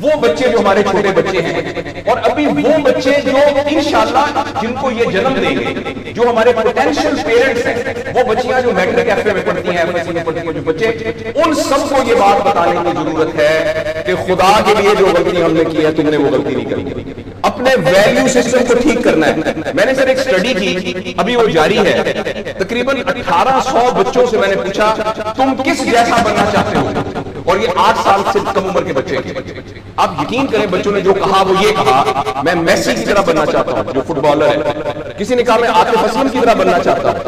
وہ بچے جو ہمارے چھوٹے بچے ہیں اور ابھی وہ بچے جو انشاءاللہ جن کو یہ جنم دیں گے، جو ہمارے پوٹینشیل پیرنٹس ہیں، وہ بچیاں جو میٹرک ایف اے میں پڑھتی ہیں، ایف ایس سی میں پڑھتی ہیں، جو بچے، ان سب کو یہ بات بتانے کی ضرورت ہے کہ خدا کے لیے جو غلطی ہم نے کی ہے تم نے وہ غلطی نہیں کرنی، اپنے ویلیو سسٹم کو ٹھیک کرنا ہے۔ میں نے سر ایک سٹڈی کی، ابھی وہ جاری ہے، تقریباً 1800 بچوں سے میں نے پوچھا تم کس جیسا بننا چاہتے ہو، اور یہ 8 سال سے کم عمر کے بچے ہیں۔ آپ یقین کریں بچوں نے جو کہا وہ یہ کہا میں میسی کی طرح بننا چاہتا ہوں جو فٹ بالر ہے، کسی نے کہا میں عاطف اسلم کی طرح بننا چاہتا ہوں،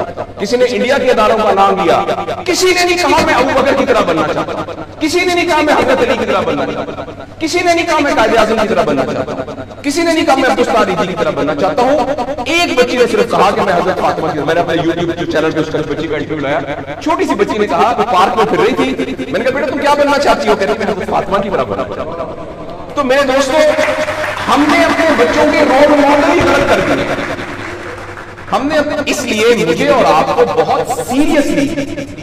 کسی نے انڈیا کے اداروں کا نام لیا، کسی نے نہیں کہا میں ابو بکر کی طرح بننا چاہتا ہوں، کسی نے نہیں کہا میں حضرت علی کی طرح بننا چاہتا ہوں، کسی نے نہیں کہا میں قائد اعظم کی طرح بننا چاہتا ہوں، کسی نے نہیں کہا میں عبدالستار جی کی طرح بننا چاہتا ہوں۔ ایک بچی نے صرف کہا کہ میں حضرت فاطمہ کی طرح، میں نے اپنے یوٹیوب چینل پہ اس کا بچی کا انٹرویو لایا، چھوٹی سی بچی نے کہا وہ پارک میں پھر رہی تھی، میں نے کہا بیٹا تم کیا بننا چاہتی ہو، کہتی میں حضرت فاطمہ کی طرح بننا چاہتا ہوں۔ تو میرے دوستو ہم نے اپنے بچوں کے رول ماڈل ہی غلط کر دیے، ہم نے اس لیے مجھے اور آپ کو بہت سیریسلی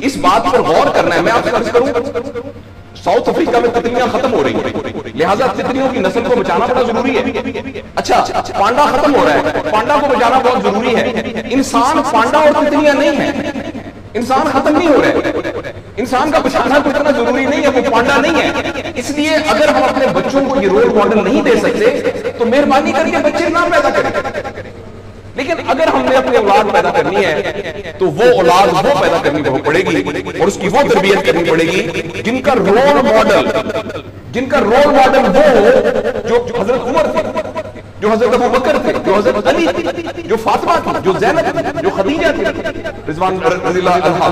اس بات پر غور کرنا ہے۔ میں آپ سے عرض کروں ساؤتھ افریقہ میں تتلیاں ختم ہو رہی ہیں، لہٰذا تتلیوں کی نسل کو بچانا بڑا ضروری ہے۔ اچھا پانڈا ختم ہو رہا ہے، پانڈا کو بچانا بہت ضروری ہے۔ انسان پانڈا اور تتلیاں نہیں ہیں، انسان ختم نہیں ہو رہے، انسان کا بچانا تو اتنا ضروری نہیں ہے، وہ پانڈا نہیں ہے۔ اس لیے اگر ہم اپنے بچوں کو یہ رول ماڈل نہیں دے سکتے تو مہربانی کر کے بچے نہ پیدا کریں، لیکن اگر ہم نے اپنی اولاد پیدا کرنی ہے تو وہ اولاد وہ پیدا کرنی پڑے گی اور اس کی وہ تربیت کرنی پڑے گی جن کا رول ماڈل وہ ہو جو حضرت عمر تھے، جو حضرت ابو بکر تھے، جو حضرت علی تھی، جو فاطمہ تھی، جو زینب تھی، جو خدیجہ تھی رضوان رضی اللہ عنہا۔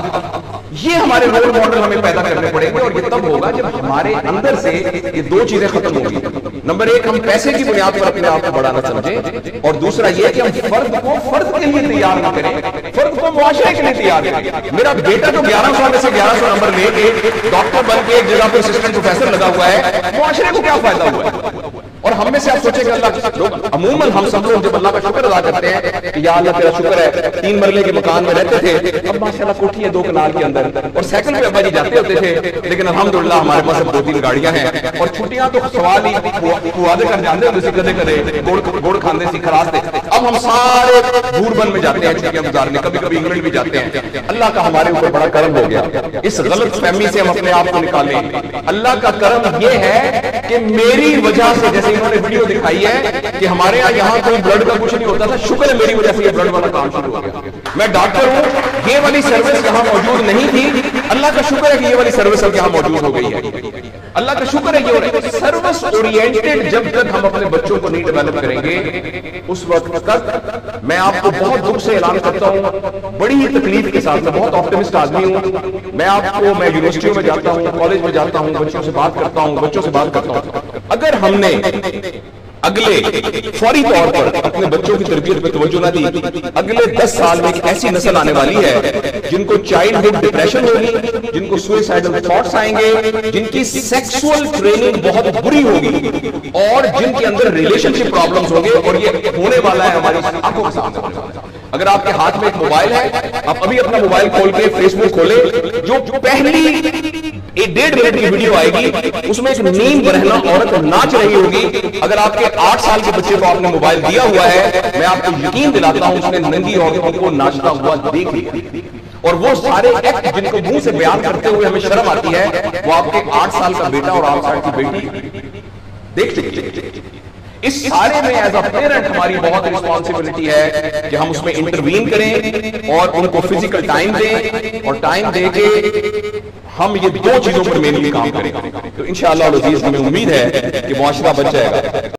یہ ہمارے رول ماڈل ہمیں پیدا کرنے پڑیں گے اور یہ تب ہوگا جب ہمارے اندر سے یہ دو چیزیں ختم ہوں گی۔ نمبر ایک، ہم پیسے کی بنیاد پر اپنے آپ کو بڑھانا سمجھیں، اور دوسرا یہ کہ ہم فرد کو فرد کے لیے تیار نہ کریں، فرد کو معاشرے کے لیے تیار کریں۔ میرا بیٹا جو 1100 میں سے 1100 نمبر لے کے ڈاکٹر بن کے ایک جگہ پر اسسٹنٹ پروفیسر لگا ہوا ہے، معاشرے کو کیا فائدہ ہوا ہے؟ اور ہم میں سے آپ سوچیں کہ اللہ لوگ عموماً ہم سب لوگ جب اللہ کا شکر ادا کرتے ہیں کہ یا اللہ تیرا شکر ہے 3 مرلے کے مکان میں رہتے تھے، اب ماشاءاللہ کوٹھی ہے 2 کنال کے اندر، اور سائیکل پہ ابا جی جاتے ہوتے تھے، لیکن الحمدللہ ہمارے پاس اب 2-3 گاڑیاں ہیں، اور چھٹیاں تو سوال ہی پوادے کر جاندے ہوتے سی، کدے کدے گوڑ کھاندے سی، خراس دے۔ اب ہم سارے دوربن میں جاتے ہیں چھٹیاں گزارنے، کبھی کبھی انگلینڈ بھی جاتے ہیں۔ اللہ کا ہمارے اوپر بڑا کرم ہو گیا، اس غلط فہمی سے ہم اپنے آپ کو نکالیں۔ اللہ کا کرم یہ ہے کہ میری وجہ سے، جیسے انہوں نے ویڈیو دکھائی ہے کہ ہمارے یہاں کوئی بلڈ کا کچھ نہیں ہوتا تھا، شکر ہے میری وجہ سے یہ بلڈ والا کام شروع ہو گیا۔ میں ڈاکٹر ہوں، یہ والی سروس یہاں موجود نہیں تھی، اللہ کا شکر ہے کہ یہ والی سروس اب یہاں موجود ہو گئی ہے۔ اللہ کا شکر ہے کہ سروس اورینٹڈ جب تک ہم اپنے بچوں کو نہیں ڈیولپ کریں گے اس وقت تک، میں آپ کو بہت دکھ سے اعلان کرتا ہوں، بڑی ہی تکلیف کے ساتھ، میں بہت آپٹمسٹ آدمی ہوں، میں یونیورسٹیوں میں جاتا ہوں، کالج میں جاتا ہوں، بچوں سے بات کرتا ہوں، اگر ہم نے اگلے فوری طور پر اپنے بچوں کی تربیت پہ توجہ نہ دی، اگلے 10 سال میں ایک ایسی نسل آنے والی ہے جن کو چائلڈ ہوڈ ڈپریشن ہوگی، جن کو سوئسائڈل تھاٹس آئیں گے، جن کی سیکسول ٹریننگ بہت بری ہوگی، اور جن کے اندر ریلیشن شپ پرابلمز ہوں گے، اور یہ ہونے والا ہے ہماری آنکھوں کے سامنے۔ اگر آپ کے ہاتھ میں ایک موبائل ہے، آپ ابھی اپنا موبائل کھول کے فیس بک کھولے، جو پہلی 1.5 منٹ کی ویڈیو آئے گی اس میں ایک نیم برہنہ عورت ناچ رہی ہوگی۔ اگر آپ کے 8 سال کے بچے کو آپ نے موبائل دیا ہوا ہے، میں آپ کو یقین دلاتا ہوں اس نے ننگی عورت کو ناچتا ہوا دیکھ لیا، اور وہ سارے ایکٹ جن کو منہ سے بیان کرتے ہوئے ہمیں شرم آتی ہے، وہ آپ کے 8 سال کا بیٹا اور 8 سال کی بیٹی دیکھ چکے۔ اس سارے میں ایز اے پیرنٹ ہماری بہت رسپانسبلٹی ہے کہ ہم اس میں انٹروین کریں اور ان کو فزیکل ٹائم دیں، اور ٹائم دے کے ہم یہ 2 چیزوں پر مینلی کام کریں، تو انشاءاللہ العزیز ہمیں امید ہے کہ معاشرہ بچ جائے گا۔